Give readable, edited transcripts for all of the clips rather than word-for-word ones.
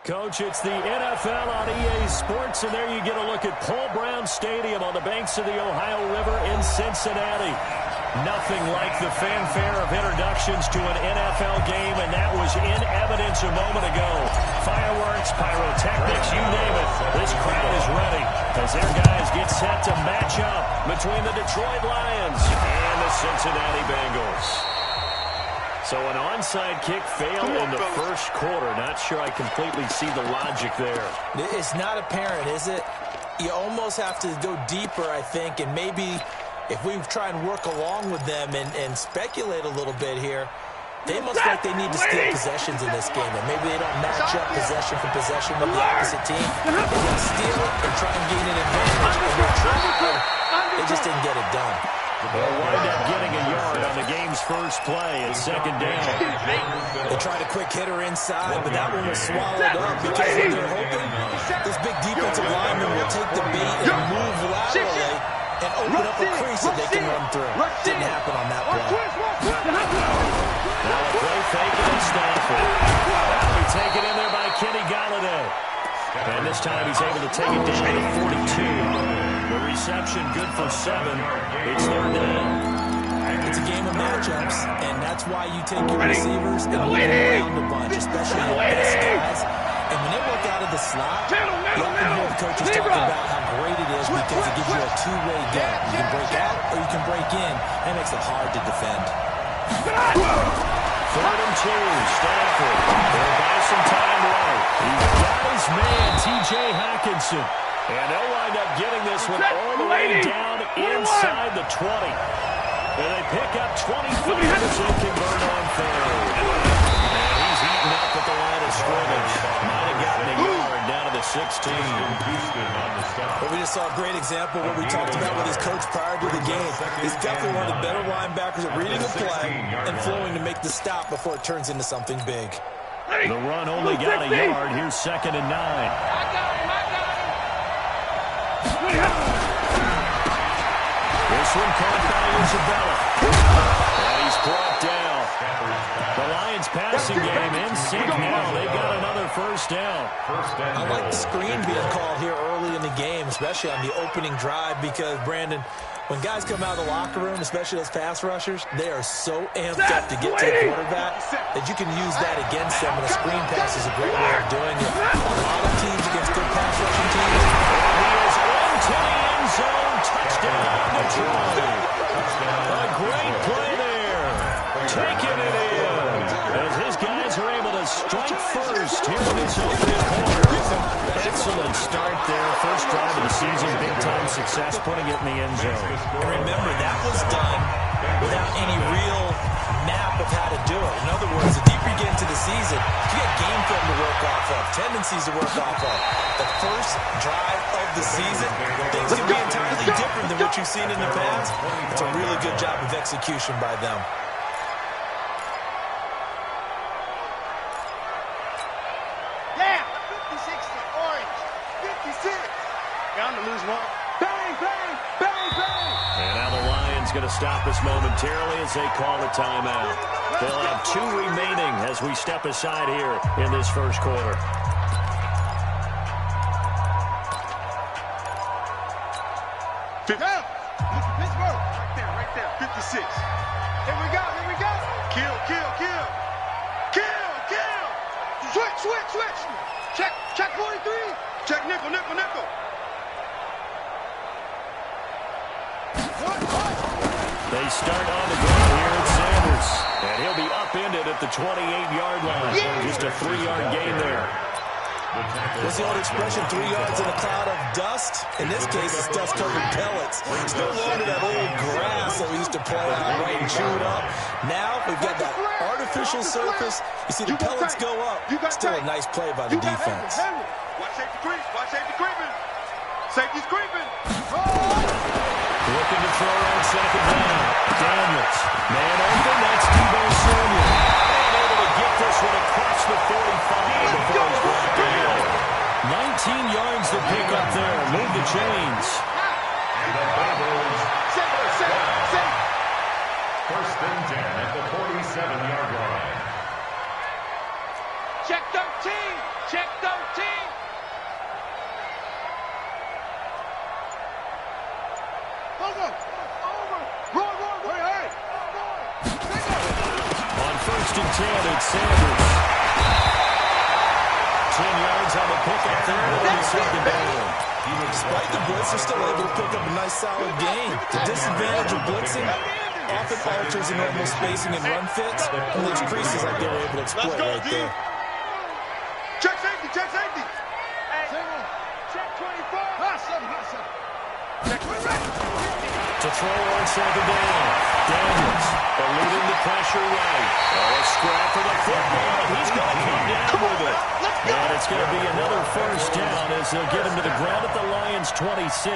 Coach, it's the NFL on EA Sports, and there you get a look at Paul Brown Stadium on the banks of the Ohio River in Cincinnati. Nothing like the fanfare of introductions to an NFL game, and that was in evidence a moment ago. Fireworks, pyrotechnics, you name it. This crowd is ready as their guys get set to match up between the Detroit Lions and the Cincinnati Bengals. So an onside kick failed in the first quarter. Not sure I completely see the logic there. It's not apparent, is it? You almost have to go deeper, I think, and maybe if we try and work along with them and speculate a little bit here, they must like they need to steal possessions in this game. And maybe they don't match up possession for possession with the opposite team. They can steal it and try and gain an advantage. And they tried. They just didn't get it done. They'll wind up getting a yard on the game's first play at second down. They tried a quick hitter inside, but that one was swallowed up because they're hoping this big defensive lineman will take the bait and move laterally and open up a crease that they can run through. Didn't happen on that play. Now a play fake and Stafford. That'll be taken in there by Kenny Golladay. And this time he's able to take it down to 42. The reception good for 7. It's third down. It's a game of matchups, and that's why you take your receivers and move around a bunch, especially your best guys. And when they work out of the slot, you often hear the coaches talk about how great it is because it gives you a two-way gun. You can break out or you can break in. That makes it hard to defend. Third and 2, Stafford. They'll buy some time right. He's got his man, T.J. Hockenson. And they'll wind up getting this one all the way down inside the 20. And they pick up 25 as they convert on third. And he's eaten up at the line of scrimmage. Might have gotten a yard down to the 16. Well, we just saw a great example of what we talked about with his coach prior to the game. He's definitely one of the better linebackers at reading a play and flowing to make the stop before it turns into something big. The run only got a yard. Here's second and 9. This one caught by Isabella. And he's brought down. The Lions passing game in sync now. They've got another first down. I like the screen being called here early in the game, especially on the opening drive, because, Brandon, when guys come out of the locker room, especially those pass rushers, they are so amped up to get to the quarterback that you can use that against them, and a screen pass is a great way of doing it. A lot of teams against good pass rushing teams, he is into the end zone. Touchdown, Detroit. A great play there. Taking it in. As his guys are able to strike first here in this opening quarter. Excellent start there. First drive of the season. Big-time success putting it in the end zone. And remember, that was done without any real map of how to do it. In other words, the deeper you get into the season, you get game film to work off of, tendencies to work off of. The first drive of the season, things can be entirely different than what you've seen in the past. It's a really good job of execution by them. Yeah, 56 to orange. 56. Bound to lose one. Bang, bang, bang, bang. And now the Lions going to stop us momentarily as they call a timeout. They'll have 2 remaining as we step aside here in this first quarter. Pittsburgh. Right there. 56. Here we go, here we go. Kill, kill, kill. Kill, kill. Switch, switch, switch. Check 43. Check nickel, nickel, nickel. They start on the ground here at Sanders. And he'll be upended at the 28-yard line. Just a 3-yard gain there. What's the old expression, 3 yards in a cloud of dust? In this case, it's dust-covered pellets. It's no longer that old grass that we used to play out right and chew it up. Now we've got that artificial surface. You see the pellets go up. Still a nice play by the defense. Watch safety creep. Watch safety creeping. Safety's creeping. Looking to throw on second down. Daniels. Man open. That's Debo Samuel. And able to get this one across the 45 before he's brought down. 19 yards to pick up there. Move the chains. And the Bengals. Safe. First and 10 at the 47-yard line. Check 13. Check 13. On 1st and 10, it's Sanders. 10 yards on the pickup there on the second down. Despite the blitz, they're still able to pick up a nice solid gain. The disadvantage of blitzing often alters the normal spacing and run fits, and leaves creases like they were able to exploit right there. Check safety, check safety. Check 24. Hot seven. Check 20. To throw on second down. Daniels eluding the pressure right. Oh, a scrap for the football. He's going to come down with it. And it's going to be another first down as they'll get him to the ground at the Lions' 26.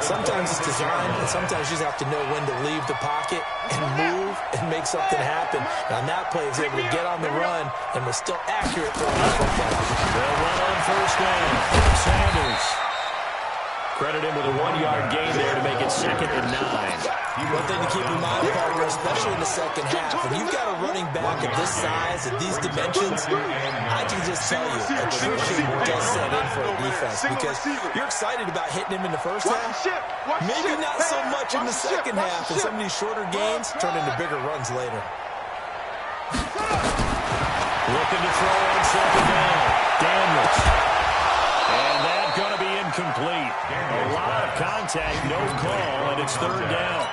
Sometimes it's designed, and sometimes you just have to know when to leave the pocket and move and make something happen. And on that play, he's able to get on the run and was still accurate throwing the football. They'll run on first down. Sanders. Credit him with a 1-yard gain there to make it 2nd and 9. One thing to keep in mind, partner, especially in the second half, when you've got a running back of this size and these dimensions, I can just tell you, attrition does set in for a defense because you're excited about hitting him in the first half. Maybe not so much in the second half, and some of these shorter gains turn into bigger runs later. Looking to throw on second down. Daniels. And that's going to be incomplete. A lot of contact, no call, and it's 3rd down.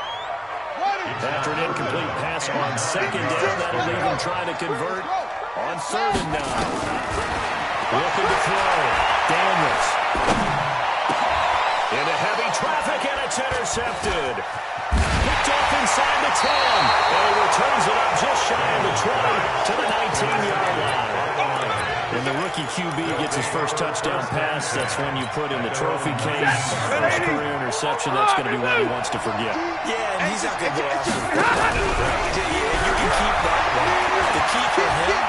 After an incomplete pass on second down, that'll leave him trying to convert on 3rd and 9. Looking to throw. Daniels. Into heavy traffic, and it's intercepted. Picked off inside the 10. And he returns it up just shy of the 20 to the 19-yard line. When the rookie QB gets his first touchdown pass, that's when you put in the trophy case. First career interception, that's going to be one he wants to forget. Yeah, and he's not going to go after the football. You can keep that one. The key for him,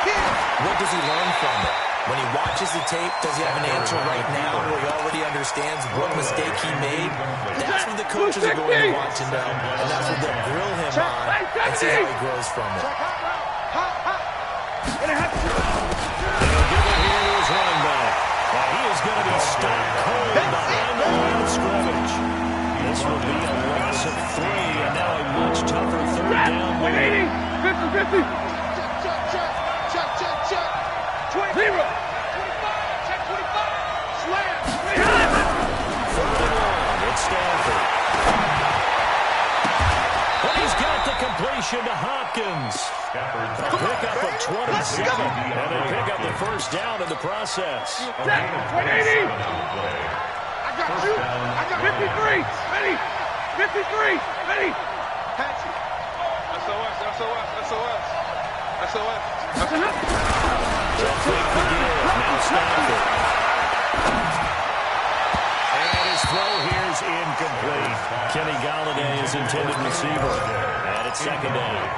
what does he learn from it? When he watches the tape, does he have an answer right now where he already understands what mistake he made? That's what the coaches are going to want to know, and that's what they'll grill him on and see how he grows from it. Running back. Now he is going to be stopped cold behind the line of scrimmage. This will be a loss of 3, and now a much tougher 3rd down. 180, 50. Check. 20. 0. 25. Check 25. Slam. 3rd and 1. It's Stafford. And he's got the completion to Hopkins. A pickup of 27, and they pick up the first down in the process. 180. I got you. I got 53. Ready. 53. Ready. Patch it. SOS. They'll take the give. Now Stafford. And his throw here is incomplete. Kenny Galladay is intended receiver. And it's 2nd down.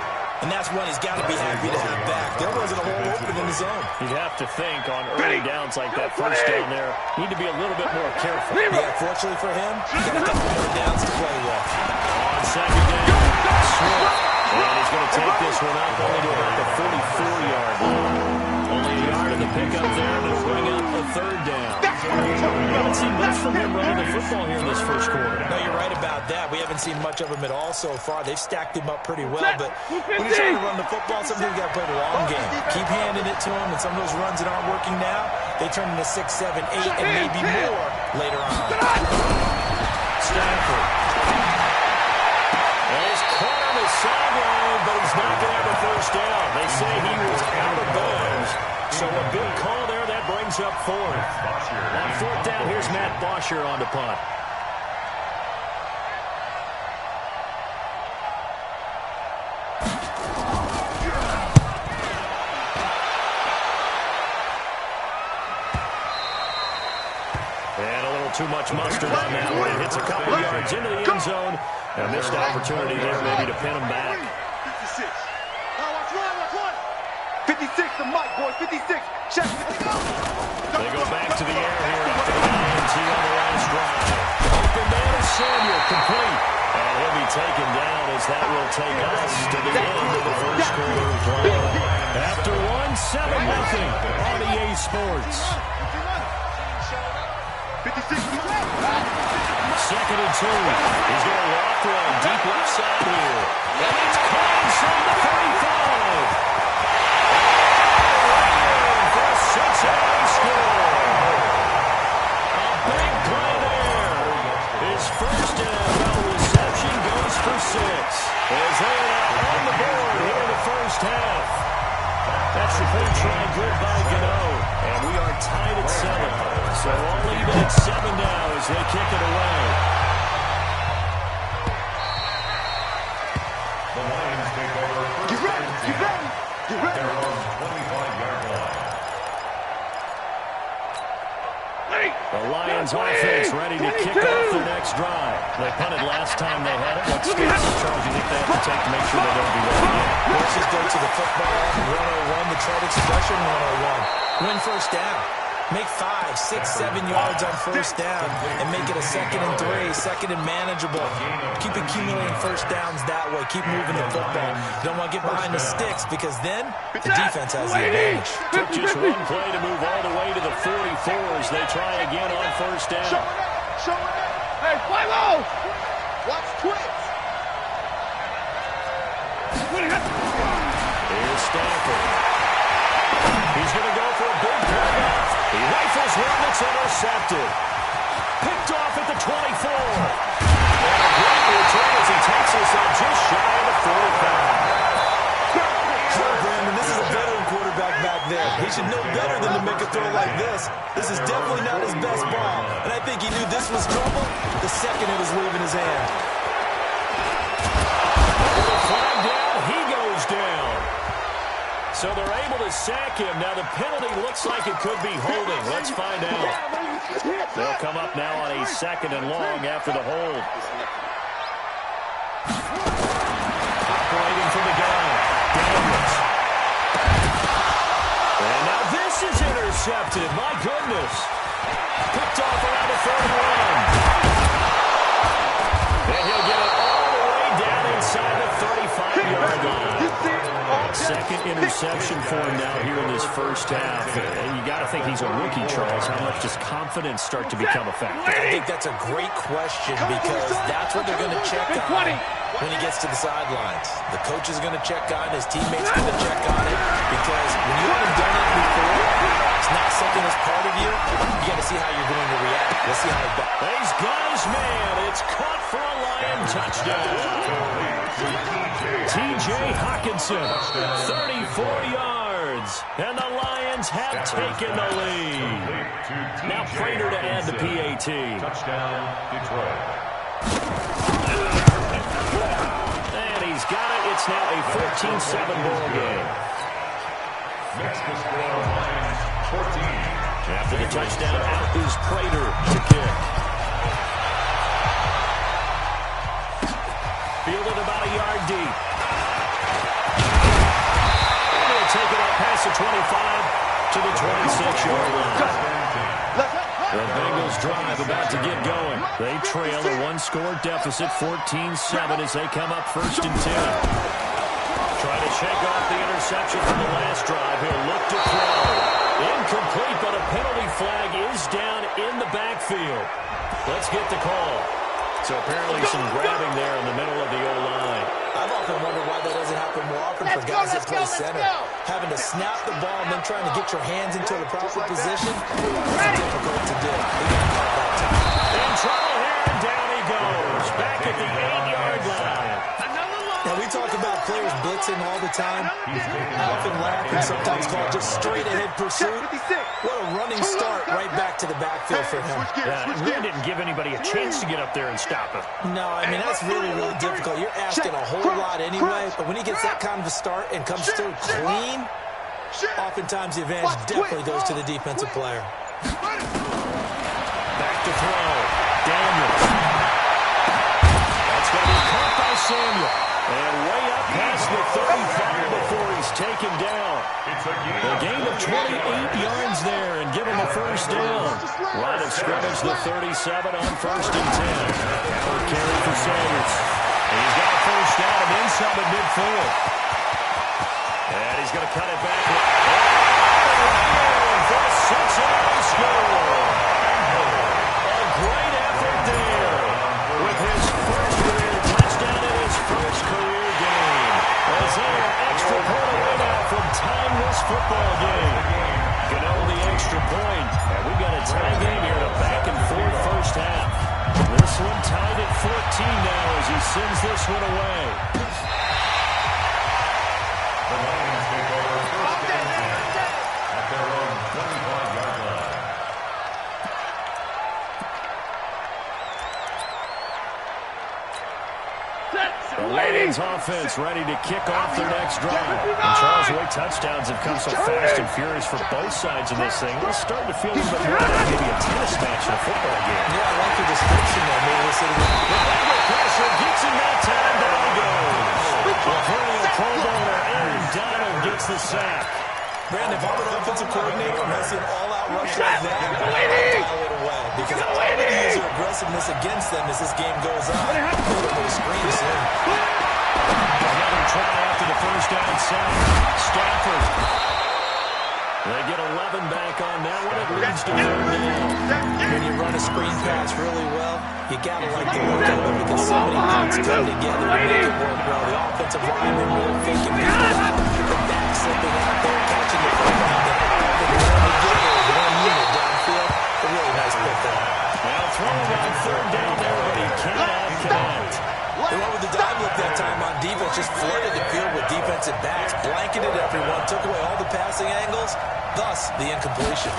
And that's one he's got to be happy to have back. There wasn't a hole open in the zone. You'd have to think on early downs like that first down there, need to be a little bit more careful. Yeah, fortunately for him, he's got a couple more downs to play with. On second down, Swift. And he's going to take this one up only to about the 44-yard line. Only a yard in the pickup there, and it'll bring up a 3rd down. We haven't seen much from him running the football here in this first quarter. No, you're right about that. We haven't seen much of him at all so far. They've stacked him up pretty well, but when you're trying to run the football, sometimes you got to play the long game. Keep handing it to him, and some of those runs that aren't working now, they turn into 6, 7, 8, and maybe more later on. Stafford. And he's caught on the sideline, but he's not going to have a first down. They say he was out of bounds. So a big call there, that brings up 4th. On 4th down, here's Matt Bosher on the punt. And a little too much mustard on that one. It hits a couple yards into the end zone. And a missed opportunity there maybe to pin him back. 56. Watch one. 56, the mic, boys. 56. Check. They go back to the air here after the INT on the last drive. Open man is Samuel, complete. And he'll be taken down as that will take us to the end of the first quarter of play. After 1-7-0 on EA Sports. 56. 2nd and 2. He's going to walk one deep left side here. And it's caught inside the 35. For a Cincinnati score. A big play there. His first NFL reception goes for 6. As they are now on the board here in the first half. That's the third try good by Gano. And we are tied at 7. So all even at 7 now as they kick it away. The Lions take over first. Get ready, get ready, get ready. Their own 25-yard line. The Lions offense ready to kick off their next drive. They punted last time they had it. What steps, Charles, do you think they have to take to make sure they don't do that again? Horses go to the football, 101, the trade expression, 101. Win first down. Make 5, 6, 7 yards on first down and make it a 2nd and 3, 2nd and manageable. Keep accumulating first downs that way. Keep moving the football. You don't want to get behind the sticks because then the defense has the advantage. Took just one play to move all the way to the 44s. They try again on first down. Show it. Hey, fly low. Watch twins. Here's Stafford. He's going to go for a big pickup. He rifles one that's intercepted. Picked off at the 24. And a great return as he takes us up just shy of the 45. Sure, Brandon, this is a veteran quarterback back there. He should know better than to make a throw like this. This is definitely not his best ball. And I think he knew this was trouble the second it was leaving his hand. With a flag down, he goes down. So they're able to sack him. Now the penalty looks like it could be holding. Let's find out. They'll come up now on a 2nd and long after the hold. Operating from the gun. Daniels. And now this is intercepted. My goodness. Picked off around the 31. And he'll get it all the way down inside the 35-yard line. Second interception for him now here in this first half. And you got to think he's a rookie, Charles. How much does confidence start to become a factor? I think that's a great question because that's what they're going to check on when he gets to the sidelines. The coach is going to check on, his teammates going to check on it because when you haven't done it before, it's not something that's part of you. You got to see how you're going to react. Let's see how it goes. He's got his man. It's caught for a Lion touchdown. T.J. Hawkinson, 34 yards. And the Lions have taken the lead. Now Prater to add the PAT. Touchdown, Detroit. And he's got it. It's now a 14-7 ball game. Next to score, Lions 14. After the touchdown, out is Prater to kick. Fielded about a yard deep. And he'll take it up past the 25 to the 26-yard line. The Bengals drive about to get going. They trail a one-score deficit, 14-7, as they come up 1st and 10. Trying to shake off the interception from the last drive. He'll look to throw. Incomplete, but a penalty flag is down in the backfield. Let's get the call. So apparently some grabbing there in the middle of the O-line. I've often wondered why that doesn't happen more often for guys that play center. Having to snap the ball and then trying to get your hands into the proper position is difficult to do. In trouble here, and down he goes. Back at the 8-yard line. Now, we talk about players blitzing all the time. I often laugh and sometimes call it just straight-ahead pursuit. What a running start right back to the backfield for him. Yeah, it really didn't give anybody a chance to get up there and stop him. No, I mean, that's really, really difficult. You're asking a whole lot anyway, but when he gets that kind of a start and comes through clean, oftentimes the advantage definitely goes to the defensive player. Back to throw. Daniels. That's going to be caught by Samuel. And way up past the 35 before he's taken down. A gain of 28 yards there and give him a first down. Line of scrimmage, the 37 on 1st and 10. For carry for Sanders. And he's got a first down and inside the midfield. And he's going to cut it back. For a Cincinnati score. A great effort there. sends this one away. The Lions take over first and 10 at their own 25-yard line. The Lions offense ready to kick off their next drive. And Charles, the way touchdowns have come so fast and furious for both sides in this thing, it's starting to feel a little bit more like maybe a tennis match in a football game. Yeah, I like your description there. Maybe we'll sit again. The Bengal pressure gets him that time. Down he goes. The perennial Pro Bowler Aaron Donald gets the sack. Brandon, if I'm an offensive coordinator and I see an all-out rush like that, I'll dial it away. Because I'm going to use your aggressiveness against them as this game goes on. They're going to screen soon. Another try after the first down sack. Stafford. They get 11 back on that one. It leads to 3rd down. When you run a screen pass really well, you got to like the look of it because so many things come together to make it work well. The offensive linemen really thinking before. The back slipping out there, catching the football. One unit downfield. A really nice pick there. Now throwing on 3rd down there, but he cannot connect. They went with the dive look that time on defense, just flooded the field with defensive backs, blanketed everyone, took away all the passing angles, thus the incompletion.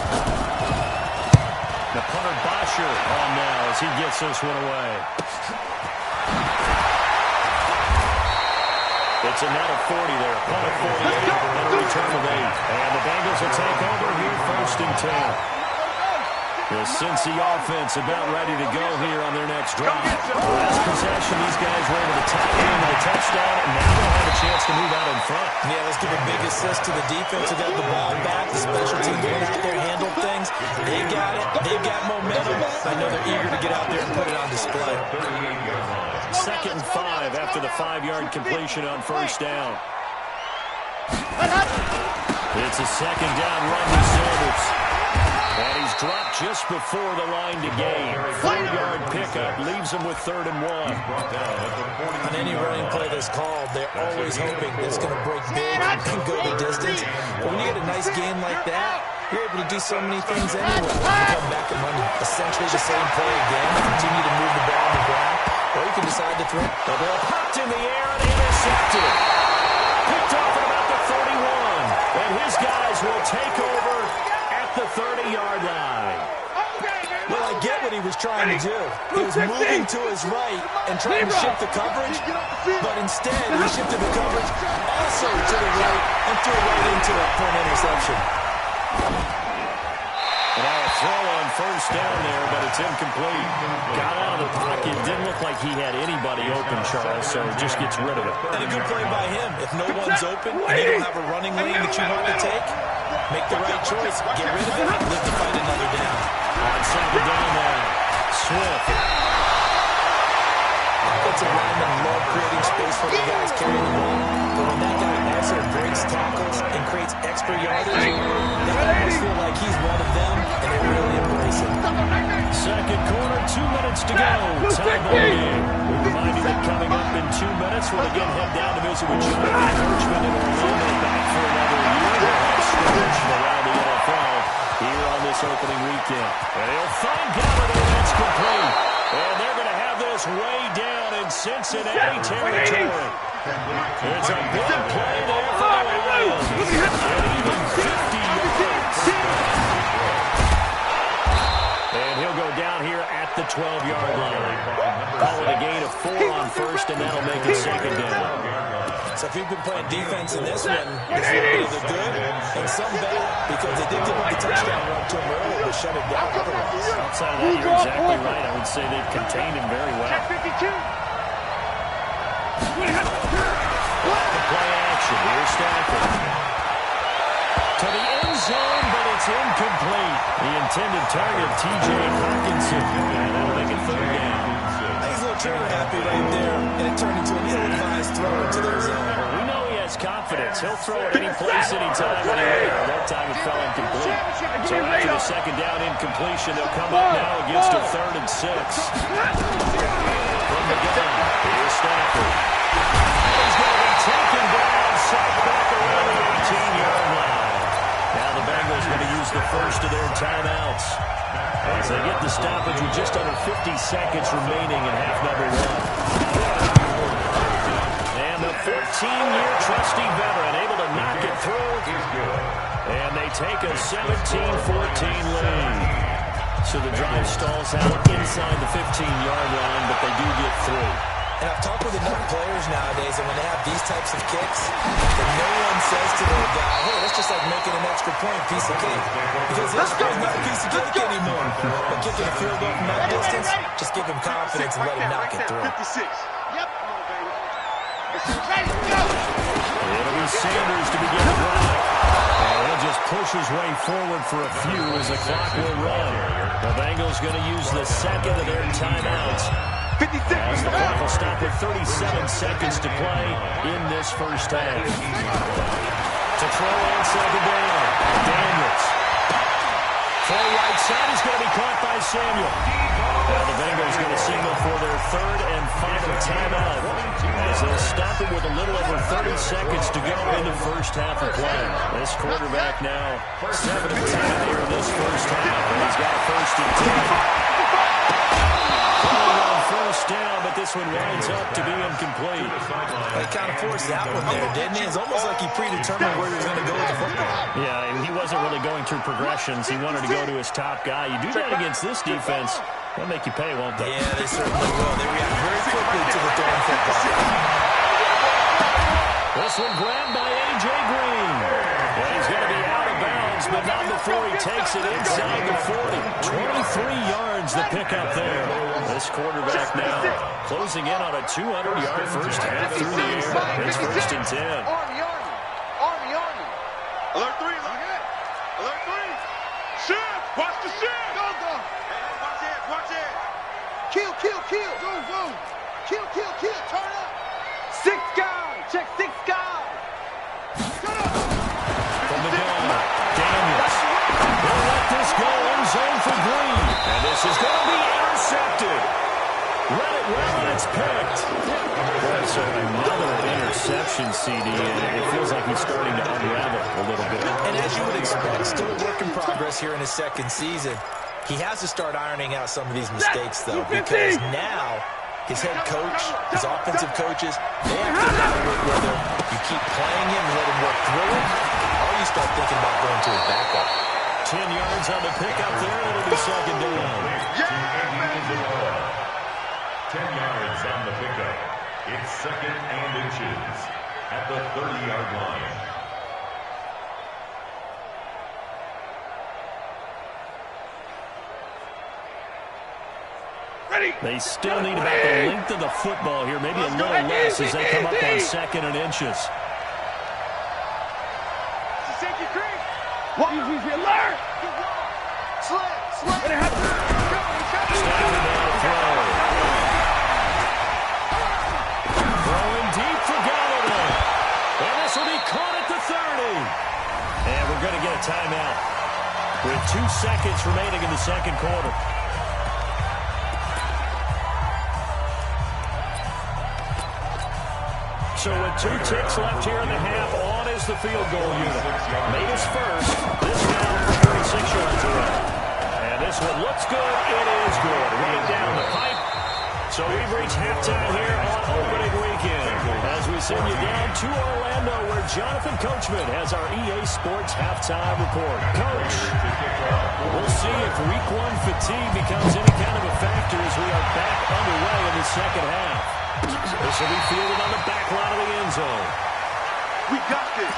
The punter Bosher on now as he gets this one away. It's a net of 40 there. Punt of 48 and a return of 8. And the Bengals will take over here 1st and 10. The Cincy offense about ready to go here on their next drive. Last possession, these guys were able to tie it into the touchdown, and now they'll have a chance to move out in front. Yeah, let's give a big assist to the defense who got the ball back. The special teams went out there, handled things. They got it. They've got momentum. I know they're eager to get out there and put it on display. 2nd and 5 after the 5-yard completion on 1st down. It's a 2nd down run to Sanders. And he's dropped just before the line to gain. 4-yard pickup leaves him with 3rd and 1. On any running play that's called, they're always hoping that it's going to break big and go the distance. But when you get a nice game like that, you're able to do so many things anyway. You can come back and run essentially the same play again, continue to move the ball on the ground, or you can decide to throw. The ball popped in the air and intercepted. Picked off at about the 31. And his guys will take over the 30-yard line. Well, I get what he was trying to do. He was moving to his right and trying to shift the coverage, but instead he shifted the coverage also to the right and threw right into it for an interception. And now a throw on 1st down there, but it's incomplete. Got out of the pocket. Didn't look like he had anybody open, Charles, so just gets rid of it. And a good play by him. If no one's open and you don't have a running lane that you want to take, make the right choice. Get rid of it. Live to fight another down. On 2nd down now. Swift. Offensive linemen love creating space for the guys carrying the ball. But when that guy also breaks tackles and creates extra yardage, they almost feel like he's one of them, and they really embrace it. 2nd quarter, 2 minutes to go. Tie ball game. We remind you that coming up in 2 minutes, we'll again head down to visit with John Coachman in Orlando, back for another year. We'll have scrimmage around the NFL here on this opening weekend. And he'll find Gabbard, and that's complete. And they're going to have this way down in Cincinnati territory. It's a big play there for the Lions. And even 50 yards. And he'll go down here at the 12-yard line. Call it a gain of 4 on 1st, and that'll make it 2nd down. So if you've been playing defense in this one, it's either good and some bad, because they did give up the touchdown run to him earlier to shut it down otherwise. Outside of that, you're exactly right. I would say they've contained him very well. The play action. Here's Stafford. To the end zone, but it's incomplete. The intended target, T.J. Hawkinson. And that'll make it 3rd down. He's a little trigger happy right there, and it turned into an ill-advised throw into their zone. We know he has confidence. He'll throw it any place, anytime, anywhere. That time it fell incomplete. So after the 2nd down incompletion, they'll come up now against a 3rd and 6. From the gun, here's Stafford. He's going to be taken down, sacked back around the 18-yard line. Now the Bengals going to use the first of their timeouts as they get the stoppage with just under 50 seconds remaining in half number 1. 17-14 lead. So the drive stalls out inside the 15-yard line, but they do get through. And I've talked with enough players nowadays, and when they have these types of kicks, then no one says to their guy, hey, that's just like making an extra point, piece of cake. Because this is not a piece of cake anymore. But kicking a field goal from that distance, just give him confidence and let him knock it through. 56. Yep. It'll be Sanders to begin the drive. And he'll just push his way forward for a few as the clock will run. The Bengals going to use the second of their timeouts. 56. As the clock will stop with 37 seconds to play in this first half. To throw on second down, Daniels. Throw right side is going to be caught by Samuel. Now the Bengals going to signal for their third and final timeout as they'll stop it with a little over 30 seconds to go in the first half of play. This quarterback now 7 of 10 here in this first half, and he's got a first and 10. First down, but this one winds up to be incomplete. He kind of forced that one there, didn't he? It's almost like he predetermined where he was going to go with the football. Yeah, and he wasn't really going through progressions. He wanted to go to his top guy. You do that against this defense, they'll make you pay, won't they? Yeah, they certainly will. They react very quickly to the throwing football. This one grabbed by A.J. Green. Well, he's going to be out of bounds, but not before he takes it inside the 40. 23 yards the pickup there. This quarterback now closing in on a 200-yard first half through the air. It's first and 10. Army. Alert 3, look at. Alert 3. Shift. Watch the shift. Go. Hey, watch it. Kill. Go. Kill. Turn up. 6 guys. Check 6 guys. Turn up. From the gun, Daniels. They'll let this go in zone for Green. And this is going to be intercepted. Read it well, and it's picked. Boy, so another interception, CD, and it feels like he's starting to unravel a little bit. And as you would expect, still a work in progress here in his second season. He has to start ironing out some of these mistakes, though, because now his head coach, his offensive coaches, they have to evaluate whether you keep playing him and let him work through it, or you start thinking about going to his backup. 10 yards on the pickup there, and it'll be second down. 10 yards on the pickup. It's second and inches at the 30-yard line. Ready. They still need about the length of the football here, maybe a little less as they come up on second and inches. Easy, alert! Slip. Standing down throw. Throwing deep for Galladay. And this will be caught at the 30. And we're going to get a timeout with 2 seconds remaining in the second quarter. So with 2 ticks left here in the half, on is the field goal unit. Made his first. This down for 36 yards away. And this one looks good. It is good. Right down the pipe. So we've reached halftime here on opening weekend. As we send you down to Orlando, where Jonathan Coachman has our EA Sports halftime report. Coach, we'll see if week 1 fatigue becomes any kind of a factor as we are back underway in the second half. This will be fielded on the back line of the end zone. We got this.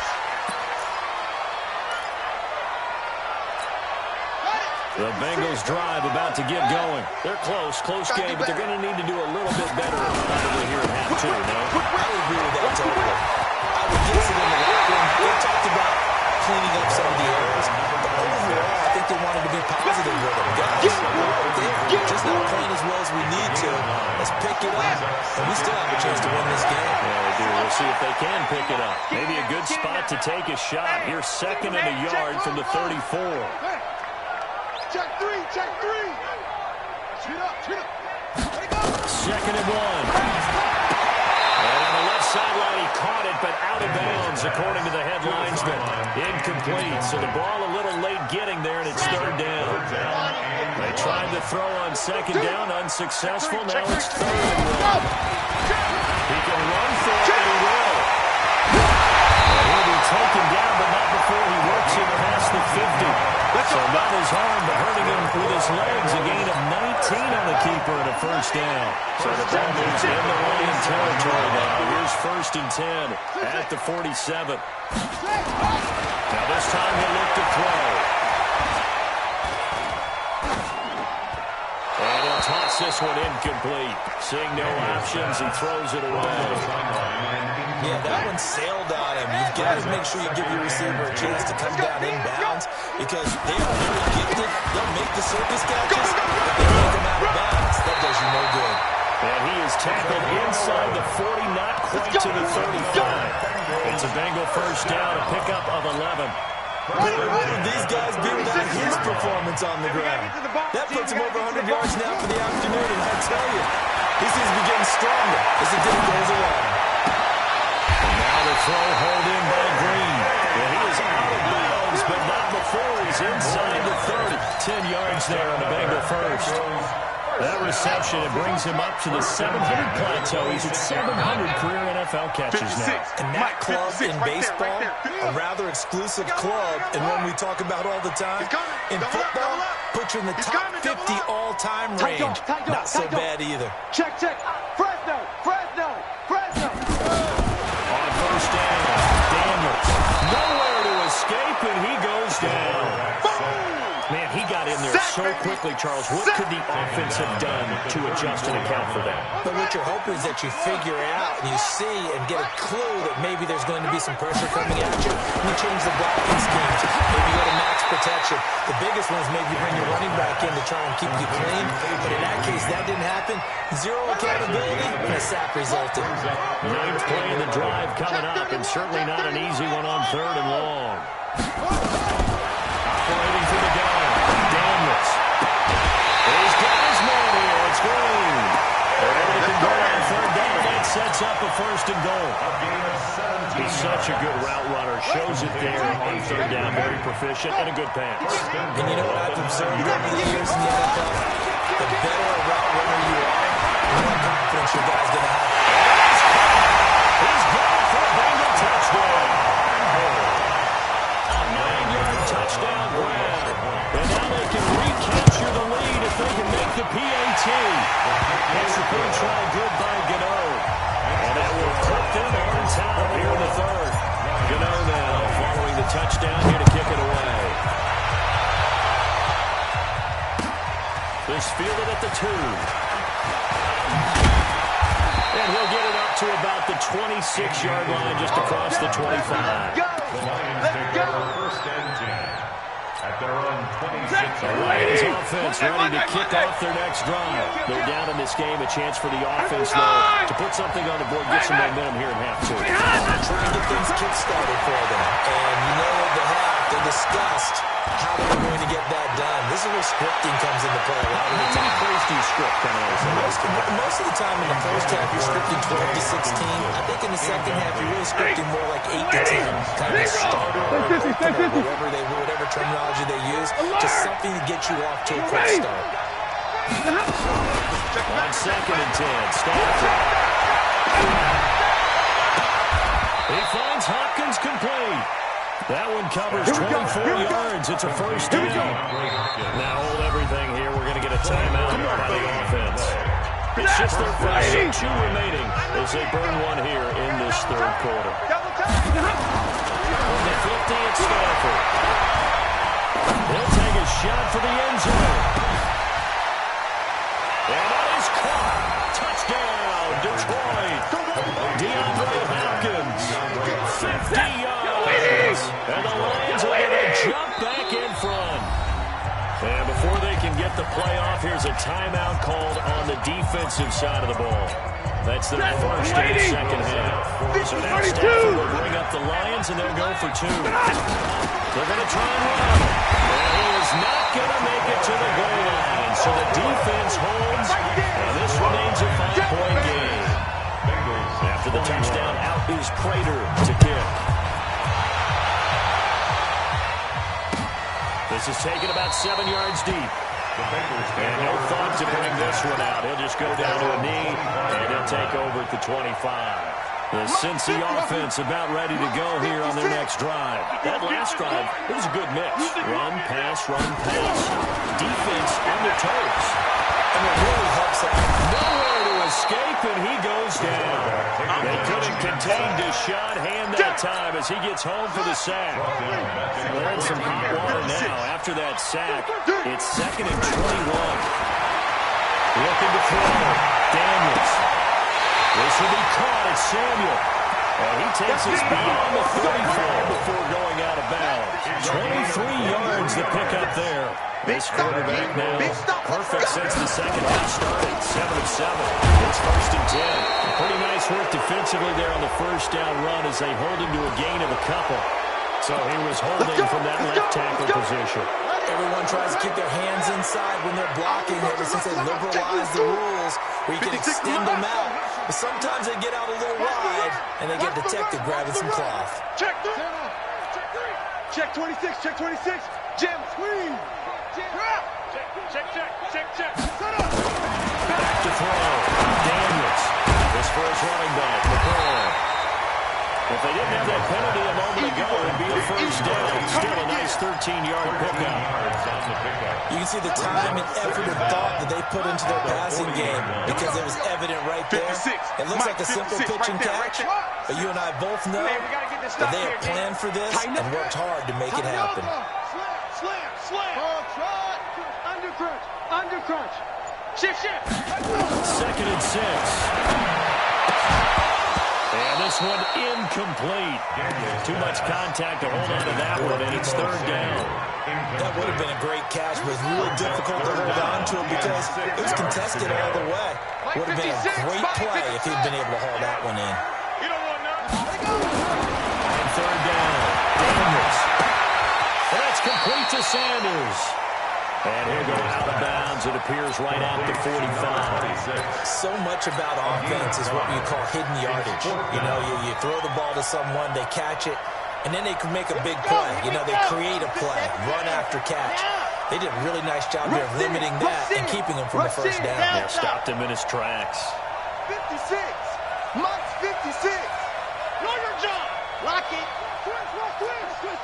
The Bengals drive about to get going. They're close game, but they're going to need to do a little bit better probably here in half 2, no? I would agree with that totally. I would guess it in the locker room. They talked about cleaning up some of the areas. But overall, I think they wanted to be positive with them. Guys, they're just not playing as well as we need to. Let's pick it up, and we still have a chance to win this game. Yeah, they do. We'll see if they can pick it up. Maybe a good spot to take a shot. Here's second and a yard from the 34. Check 3. Shoot up. There you go. Second and 1. And on the left sideline, he caught it, but out of bounds, according to the headlinesman. Incomplete. So the ball a little late getting there, and it's third down. They tried to throw on second down, unsuccessful. Now it's third and 1. He can run for it, and he will. And he'll be taken down, but not before he works it past the 50. Bengals in the Lion territory now. Here's 1st and 10 at the 47. Now this time he'll look to throw. And he'll toss this one incomplete. Seeing no options, he throws it away. Yeah, that one sailed on him. You've got to make sure you give your receiver a chance to come down inbounds because they are very gifted. They'll make the circus catches, but they take them out of bounds. That does you no good. And he is tackled inside the 40, not quite to the 35. It's a Bengal first down, a pickup of 11. Where would these guys be without his performance on the ground? That puts him over 100 yards now for the afternoon, and I tell you, he seems to be getting stronger as the day goes along. And now the throw hauled in by Green. And he is out of bounds, but not before he's inside the 30. 10 yards there on the Bengal first. That reception, it brings him up to the 700 plateau. He's at 700 career NFL catches now. And that club in baseball, a rather exclusive club, and one we talk about all the time. In football, put you in the top 50 all-time range. Not so bad either. Check. Fresno. On first down, Daniels. Nowhere to escape, and he goes down. Man, he got in there so quickly, Charles. What could the offense have done to adjust and account for that? But what you're hoping is that you figure out and you see and get a clue that maybe there's going to be some pressure coming at you. And you change the blocking schemes. Maybe you go to max protection. The biggest one is maybe you bring your running back in to try and keep you clean. But in that case, that didn't happen. Zero accountability, and a sack resulted. 9th play in the drive coming up, and certainly not an easy one on 3rd and long. Operating for the gun. Daniels. He's got his man here. It's Green. And he can go on 3rd down. That sets up a 1st and goal. He's such a good route runner. Shows it there on 3rd down. Very proficient and a good pass. And you know what I've observed over the years in the NFL? The better a route runner you are, the more confidence your guy's going to have. He's going for a Bengal touchdown. A 9-yard touchdown grab. And now they can recapture the lead if they can make the PAT. Extra point try good by Gano. And that will put them on top here in the 3rd. Gano now following the touchdown here to kick it away. This fielded at the 2. And he'll get it up to about the 26-yard line just across the 25. The Lions take over 1st and 10 at their own 26. The Lions offense ready to kick off their next drive. They're down in this game. A chance for the offense, though, to put something on the board, get some momentum here in half 2. Trying to get things kick-started for them. And you know they discussed how they're going to get that done. This is where scripting comes into play a lot of the time. How many plays do you script coming out of this? Most of the time in the first half, you're scripting 12 to 16. I think in the second half, you're really scripting more like 8 to 10. Kind of a starter or whatever terminology they use. Just something to get you off to a quick start. On 2nd and 10, Stafford. He finds Hopkins complete. That one covers 24 yards. It's a 1st down. Now hold everything here. We're going to get a timeout by the offense. It's just their first 2 remaining as they burn one here in this 3rd quarter. On the 50, it's Stafford. He'll take a shot for the end zone. And that is caught. Touchdown, Detroit. DeAndre Hopkins. 50 yards. And the Lions are going to jump back in front. And before they can get the play off, here's a timeout called on the defensive side of the ball. That's their first in the second half. So now Stafford will bring up the Lions, and they'll go for 2. They're going to try and run. And he is not going to make it to the goal line. So the defense holds, and this remains a 5-point game. After the touchdown, out is Prater to kick. This is taken about 7 yards deep. And no thought to bring this one out. He'll just go down to a knee, and he'll take over at the 25. The Cincy offense about ready to go here on their next drive. That last drive, it was a good mix. Run, pass, run, pass. Defense on their toes. And it really helps out. Nowhere to escape, and he goes down. They couldn't contain Deshaun that time as he gets home for the sack. They're in some hot water now after that sack. It's 2nd and 21. Looking to throw. Daniels. This will be caught at Samuel. And he takes us beyond the 35 before going out of bounds. 23 yards to pick up there. This quarterback now perfect since the second half started. 7 of 7. It's 1st and 10. Pretty nice work defensively there on the first down run as they hold him to a gain of a couple. So he was holding from that left tackle position. Everyone tries to keep their hands inside when they're blocking ever since they liberalized the rules where you can extend them out. But sometimes they get out a little wide and they get detected grabbing some cloth. Check 26, check 26. Jam, squeeze. Check. Set up. Back to throw. Daniels. This for his running back, McCall. If they didn't have that penalty a moment ago, it'd be a first down. Still a nice 13-yard pickup. You can see the time and effort and thought that they put into their passing game because it was evident right there. It looks like a simple pitch and catch, but you and I both know that they have planned for this and worked hard to make it happen. Slam. Undercrunch. Shift. 2nd and 6. And this one incomplete. Too much contact to hold on to that one, and it's 3rd down. That would have been a great catch, but it's really difficult to hold on to it because it was contested all the way. Would have been a great play if he'd been able to haul that one in. And 3rd down. Daniels. And that's complete to Sanders. And he'll go out of bounds. It appears right at the 45. So much about offense is what you call hidden yardage. You know, you throw the ball to someone, they catch it, and then they can make a big play. You know, they create a play, run after catch. They did a really nice job there of limiting that and keeping him from the first down. Yeah, stopped him in his tracks. 56. Mike's 56. Know your job. Lock it.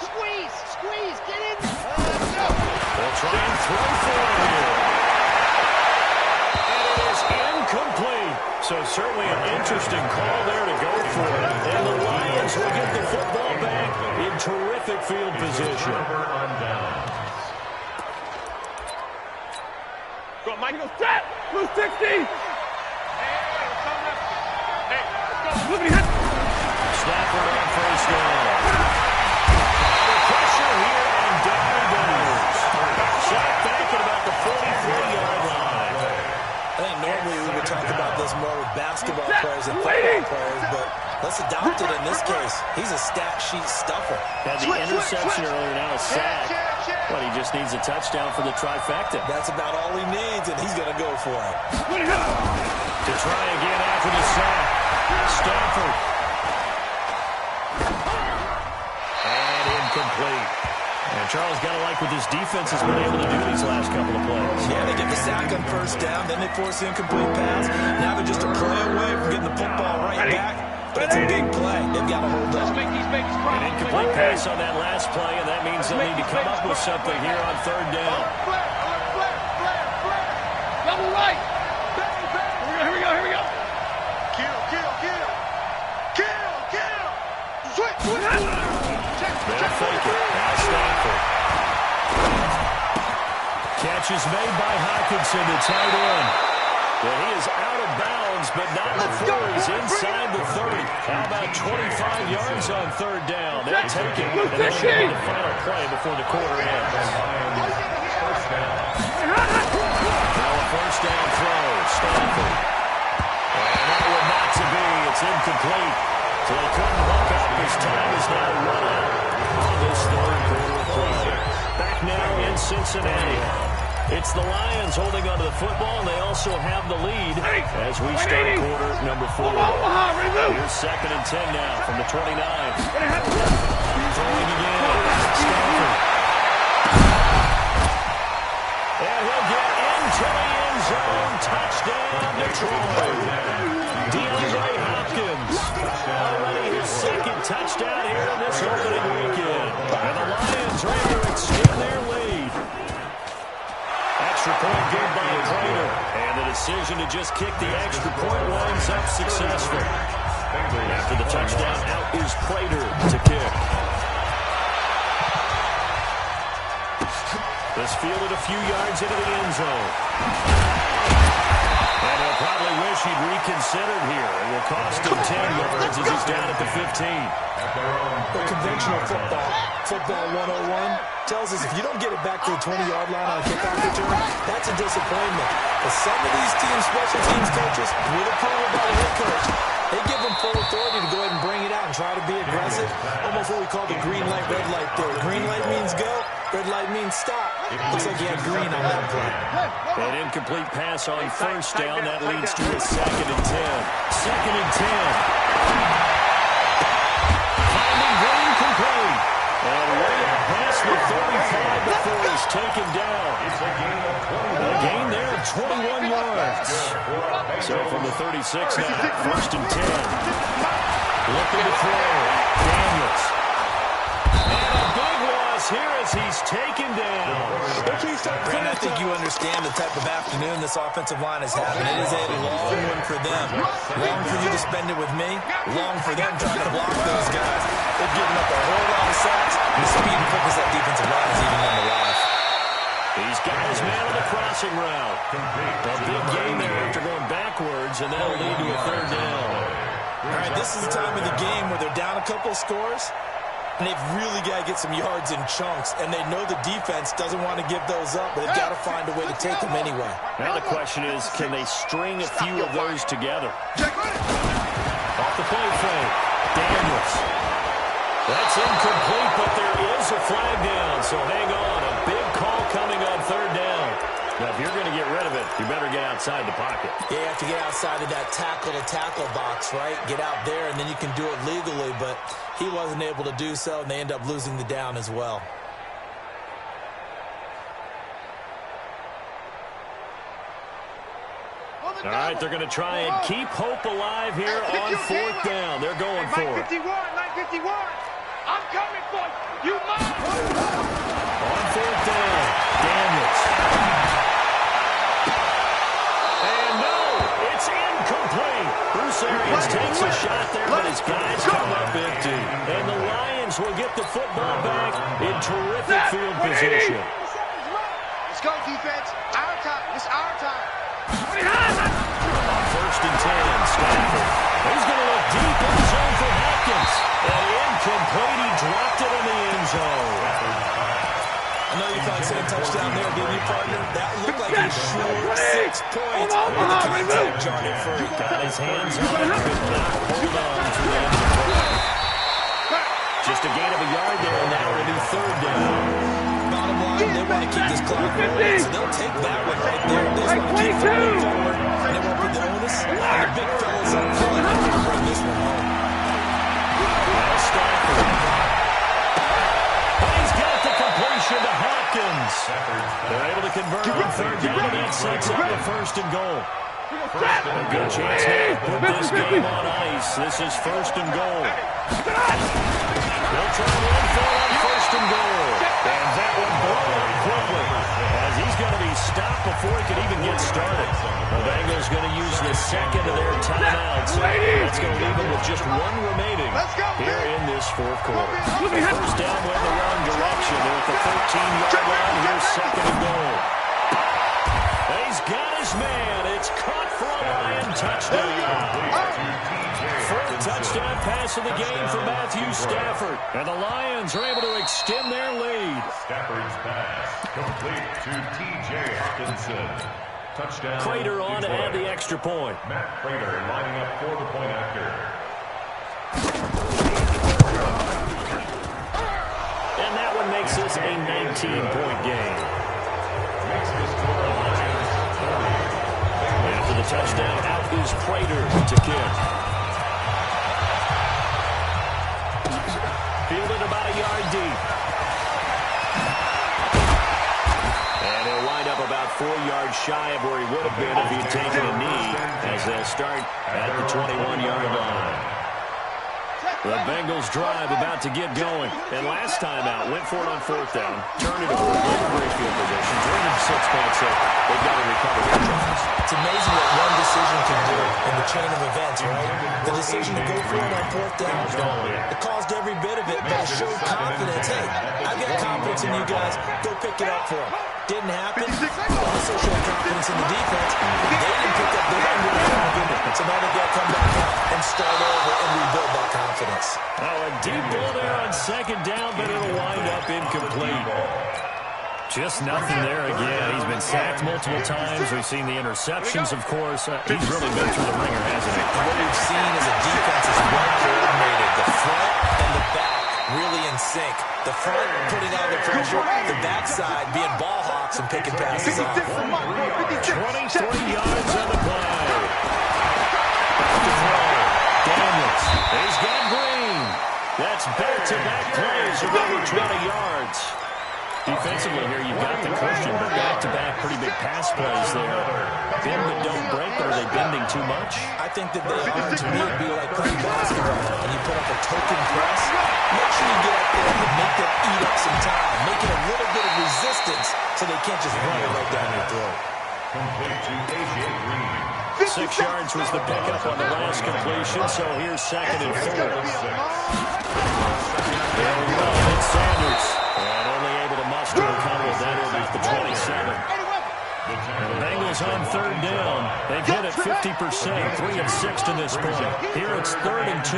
Squeeze. Get in. They'll try and throw for it here. And it is incomplete. So certainly an interesting call there to go for it. And the Lions will get the football back in terrific field position. Go, Mike. Step. Move 60. Hey, let's go. Stafford on first down. The pressure here, and down he goes. Shot back at about the 44-yard line. I think normally we would talk about this more with basketball players and football players, but let's adopt it in this case. He's a stat sheet stuffer. Had the interception earlier, now a sack. But he just needs a touchdown for the trifecta. That's about all he needs, and he's going to go for it. To try again after the sack. Stafford. And incomplete. And Charles got to like what this defense has been able to do these last couple of plays. Yeah, they get the sack on first down, then they force the incomplete pass. Now they're just a play away from getting the football right back. But it's a big play. They've got to hold up. An incomplete pass on that last play, and that means they'll need to come up with something here on 3rd down. Double right. Here we go. Kill. Switch. They'll fake it. Now Stafford. Catch is made by Hockenson, the tight end. Well, he is out of bounds, but not before he's inside the 30. How about 25 yards on 3rd down? They'll take it, and they'll get the final play before the quarter ends. Now a first down throw, Stafford. And that one not to be. It's incomplete. So they couldn't hook up. His time is now run out on this 3rd quarter play. Back now in Cincinnati. It's the Lions holding onto the football, and they also have the lead as we start quarter number 4. Here's 2nd and 10 now from the 29. Throwing again. Stafford. And he'll get into the end zone. Touchdown, Detroit. DeAndre Hopkins. Already his 2nd touchdown here in this opening weekend. And the Lions are able to extend their lead. Extra point good by Prater. And the decision to just kick the extra point winds up successful. After the touchdown, out is Prater to kick. This fielded a few yards into the end zone. And he'll probably wish he'd reconsidered here. It will cost him 10 yards as he's down at the 15. The conventional football 101, tells us if you don't get it back to the 20-yard line on a kickoff return, that's a disappointment. But some of these teams, special teams coaches, with approval by the head coach, they give them full authority to go ahead and bring it out and try to be aggressive. Almost what we call the green light, red light theory. Green light means go, red light means stop. Looks like he had green on that play. An incomplete pass on first down. That leads to a 2nd and 10. 2nd and 10. Finding Green complete. And way up past the 35 before he's taken down. A gain there of 21 yards. So from the 36 now, 1st and 10. Looking to throw. Daniels. And a big loss here as he's taken down. Brent, I think you understand the type of afternoon this offensive line is having. It is a long one for them. Long for you to spend it with me. Long for them trying to block those guys. They've given up a whole lot of sacks. And the speed and quickness that defensive line is eating them alive. He's got his man on the crossing route. A big gain there after going backwards, and that'll lead to a 3rd down. All right, this is the time of the game where they're down a couple of scores, and they've really got to get some yards in chunks, and they know the defense doesn't want to give those up, but they've got to find a way to take them anyway. Now the question is, can they string a few of those together? Off the play fake, Daniels. That's incomplete, but there is a flag down, so hang on. A big call coming on 3rd down. Now, if you're going to get rid of it, you better get outside the pocket. Yeah, you have to get outside of that tackle-to-tackle box, right? Get out there, and then you can do it legally, but he wasn't able to do so, and they end up losing the down as well. All right, they're going to try and keep hope alive here on 4th down. They're going for it. 951, I'm coming for you. You must. On 4th down, Daniels. And no, it's incomplete. Bruce Arians takes a shot there, but his guys come up empty. And the Lions will get the football back in terrific field position. Let's go, defense. Our time. It's our time. On 1st and 10, Stafford. He's going to look deep in the zone for Hopkins. And incomplete. He dropped it in the end zone. I know you thought saying touchdown there, didn't you, partner? That looked like a short 6 points on the contact chart at first. Got his hands on it, could not hold on to the end of the play. Just a gain of a yard there, and now a new 3rd down. Bottom line, they want to keep this clock rolling, so they'll take that one right there. They just want to keep moving forward, and they won't put the onus on the big fellas up front to bring this one home. Well, Stafford. He's got the completion to Hopkins. They're able to convert on 3rd down, and that sets up the 1st and goal. A good chance now to put this game on ice. This is 1st and goal. They'll try one for on 1st and goal. And that one blown up quickly, as he's going to be stopped before he can even get started. The Bengals going to use the 2nd of their timeouts. That's going to leave them with just 1 remaining here in this 4th quarter. The 1st down went the wrong direction. They're at the 13-yard line. Here's 2nd and goal. He's got his man. It's caught for a Lion touchdown. 4th touchdown pass of the game for Matthew Stafford. And the Lions are able to extend their lead. Stafford's pass complete to T.J. Hawkinson. Touchdown. Prater on to add the extra point. Matt Prater lining up for the point after. And that one makes this a 19-point game. Makes this score Lions 30. After the touchdown, out is Prater to kick. Fielded about a yard deep. And he'll wind up about 4 yards shy of where he would have been if he'd taken a knee, as they'll start at the 21-yard line. The Bengals drive about to get going. And last time out, went for it on fourth down, turned it over, gave a great field position, turned it to 6 points, so they've got to recover their drives. It's amazing what one decision can do in the chain of events, right? The decision to go for it on fourth down, it caused every bit of it, but it showed confidence. Hey, I've got confidence in you guys. Go pick it up for them. Didn't happen. Also showed confidence in the defense. They didn't pick up their end of the bargain, so now they've got to come back out and start over and rebuild that confidence. Oh, a deep ball there on second down, but it'll wind up incomplete. Just nothing there again. He's been sacked multiple times. We've seen the interceptions, of course. He's really been through the ringer, hasn't he? What we've seen is a defense is well coordinated. The front and the back really in sync. The front putting on the pressure, the backside being ball hawks and picking passes off. 23 yards on the play. Back to throw. Daniels. He's got Green. That's back-to-back plays of over 20 yards. Defensively here, you've got the cushion, but back-to-back pretty big pass plays there. Bend but don't break, but are they bending too much? I think that they are. To me, it'd be like playing basketball. And you put up a token press, make sure you get up there and make them eat up some time. Make it a little bit of resistance so they can't just run it right down your throat. 6 yards was the pickup on the last completion, so here's 2nd and 4. There we go, it's Sanders. And only able to muster a couple of that over the 27. And the Bengals on 3rd down. They've hit it 50%, 3 of 6 to this point. Here it's 3rd and 2.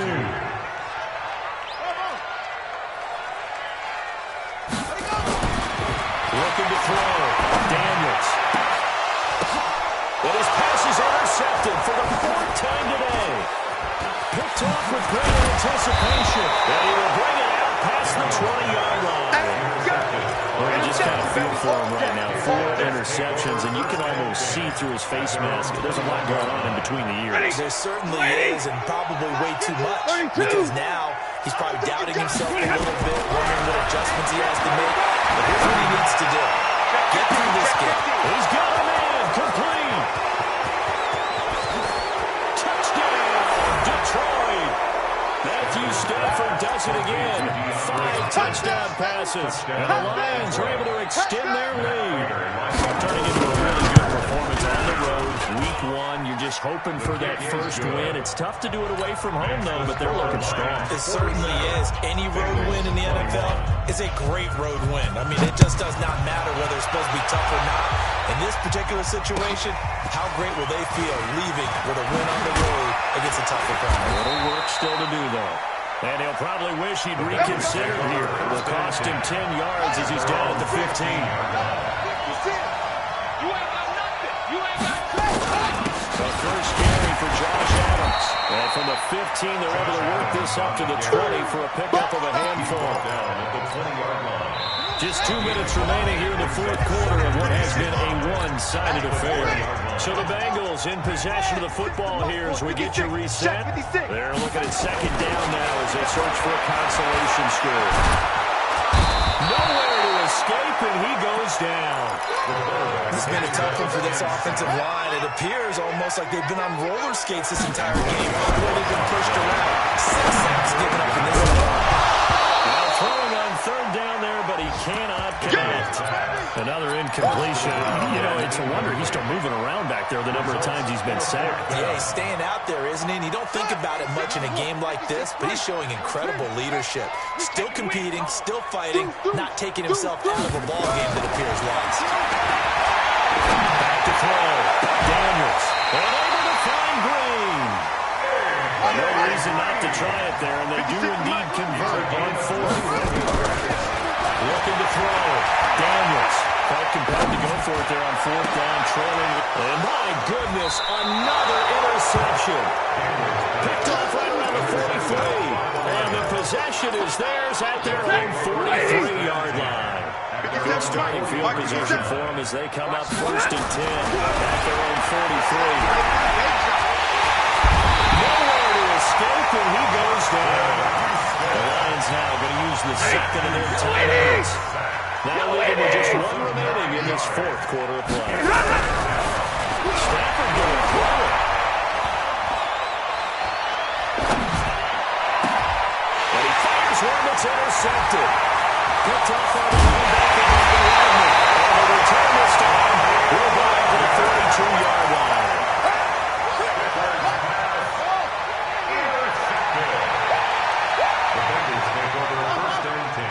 Looking to throw. Daniels. But his pass is intercepted for the 4th time today. Picked off with great anticipation. And he will bring it out past the 20-yard line. Well, you just kind of feel for him right now. 4 interceptions, and you can almost see through his face mask. There's a lot going on in between the ears. There certainly is, and probably way too much. Because now he's probably doubting himself a little bit, wondering what adjustments he has to make. But here's what he needs to do. Get through this game. He's got a man. Complete. Touchdown, Detroit. Matthew Stafford does it again. 5 touchdown passes. And the Lions are able to extend their lead. Turning into a really good performance on the road. Week 1, you're just hoping for that first win. It's tough to do it away from home, though, but they're looking strong. It certainly is. Any road win in the NFL is a great road win. I mean, it just does not matter whether it's supposed to be tough or not. In this particular situation, how great will they feel leaving with a win on the road against a tough opponent? A little work still to do, though. And he'll probably wish he'd reconsidered here. It will cost him 10 yards as he's down at the 15. The first carry for Josh Adams. And from the 15, they're able to work this up to the 20 for a pickup of a handful. Just 2 minutes remaining here in the 4th quarter of what has been a one-sided affair. So the Bengals in possession of the football here as we get you reset. They're looking at 2nd down now as they search for a consolation score. Nowhere to escape, and he goes down. This has been a tough one for this offensive line. It appears almost like they've been on roller skates this entire game, the way they've been pushed around. 6 sacks given up in this one. Now throwing on 3rd down there, but he cannot connect. Another incompletion. You know, it's a wonder he's still moving around back there the number of times he's been sacked. Yeah, he's staying out there, isn't he? And you don't think about it much in a game like this, but he's showing incredible leadership. Still competing, still fighting, not taking himself out of a ball game that appears lost. Back to throw. Daniels. And able to find Green. No reason not to try it there, and they do indeed convert on 4th. Looking to throw. Daniels. Quite compelled to go for it there on 4th down, trailing. And my goodness, another interception. Picked off right around the 43. And the possession is theirs at their own 43-yard line. Good starting field position for them as they come up 1st and 10 at their own 43. Nowhere to escape, and he goes down. The Lions now going to use the 2nd of their timeouts. Now leading with just 1 remaining in this 4th quarter of play. Stafford going through it. one that's intercepted. Picked off on the linebacker, and the return this time will go out to the 42-yard line. The Bengals take over first and 10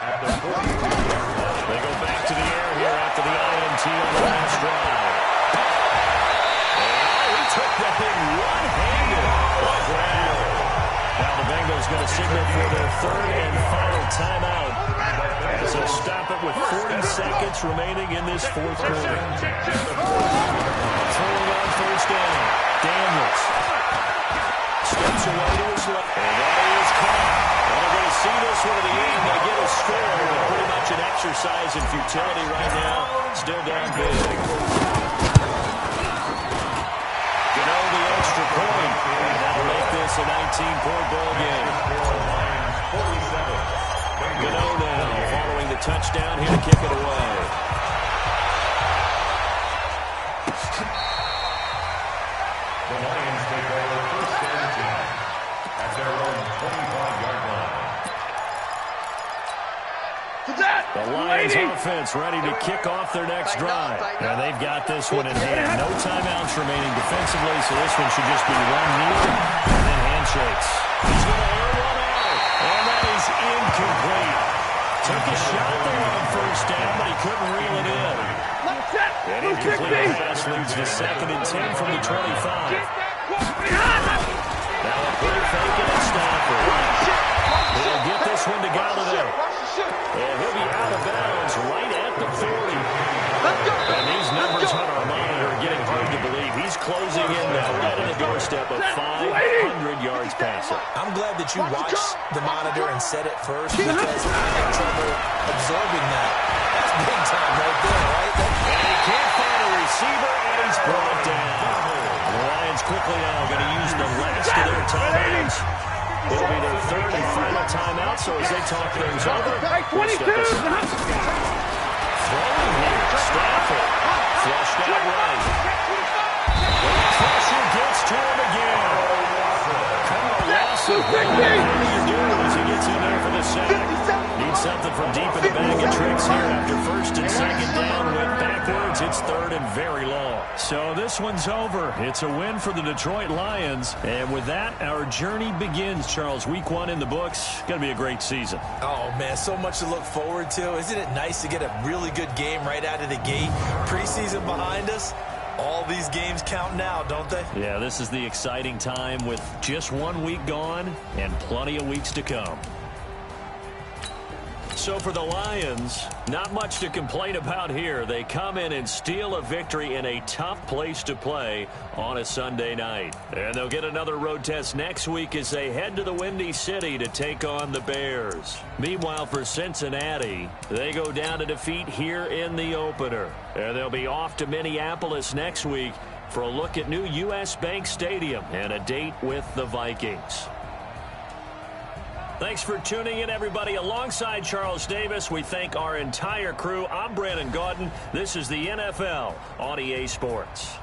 at the 42-yard line. They go back to the air here after the INT on the last drive. And he took that thing one-handed. Wow. Now the Bengals going to signal for their third and final timeout as they'll stop it with 40 seconds remaining in this fourth quarter. Throwing on first down. Daniels steps away to his left. And that is caught. And they're going to see this one at the end. They get a score. But pretty much an exercise in futility right now. Still down big. The extra point. And that'll make this a 19-point ball game. Gano now following the touchdown here to kick it away. The Lions take over first and 10 at their own 25-yard line. The Lions offense ready to kick off their next drive. And they've got this one in hand. No timeouts remaining defensively, so this one should just be one kneel and then handshakes. He's going to air one out, and that is incomplete. Took a shot there on first down, but he couldn't reel it in. An incomplete pass leads to 2nd and 10 from the 25. Now a play fake and it's Stafford. He'll get this one to Galladay. And he'll be out of bounds right at the 40. And these numbers on our monitor are getting hard to believe. He's closing in now, right on the doorstep of 500 yards passing. I'm glad that you watched the monitor and said it first because I had trouble absorbing that. That's big time right there, right? And he can't find a receiver, and he's brought down. The Lions quickly now going to use the last of their timeouts. It'll be their third and final timeout, so as they talk things over, we'll step aside. Throwing here, Stafford, flushed out right. The pressure gets to him again. Carl Lawson, what do you do as he gets in there for the sack? Needs something from deep in the bag of tricks here after first and second down. Went backwards, it's third and very long. So this one's over. It's a win for the Detroit Lions. And with that, our journey begins, Charles. Week 1 in the books. Going to be a great season. Oh, man, so much to look forward to. Isn't it nice to get a really good game right out of the gate? Preseason behind us. All these games count now, don't they? Yeah, this is the exciting time with just 1 week gone and plenty of weeks to come. So for the Lions, not much to complain about here. They come in and steal a victory in a tough place to play on a Sunday night. And they'll get another road test next week as they head to the Windy City to take on the Bears. Meanwhile, for Cincinnati, they go down to defeat here in the opener. And they'll be off to Minneapolis next week for a look at new U.S. Bank Stadium and a date with the Vikings. Thanks for tuning in, everybody. Alongside Charles Davis, we thank our entire crew. I'm Brandon Gaudin. This is the NFL on EA Sports.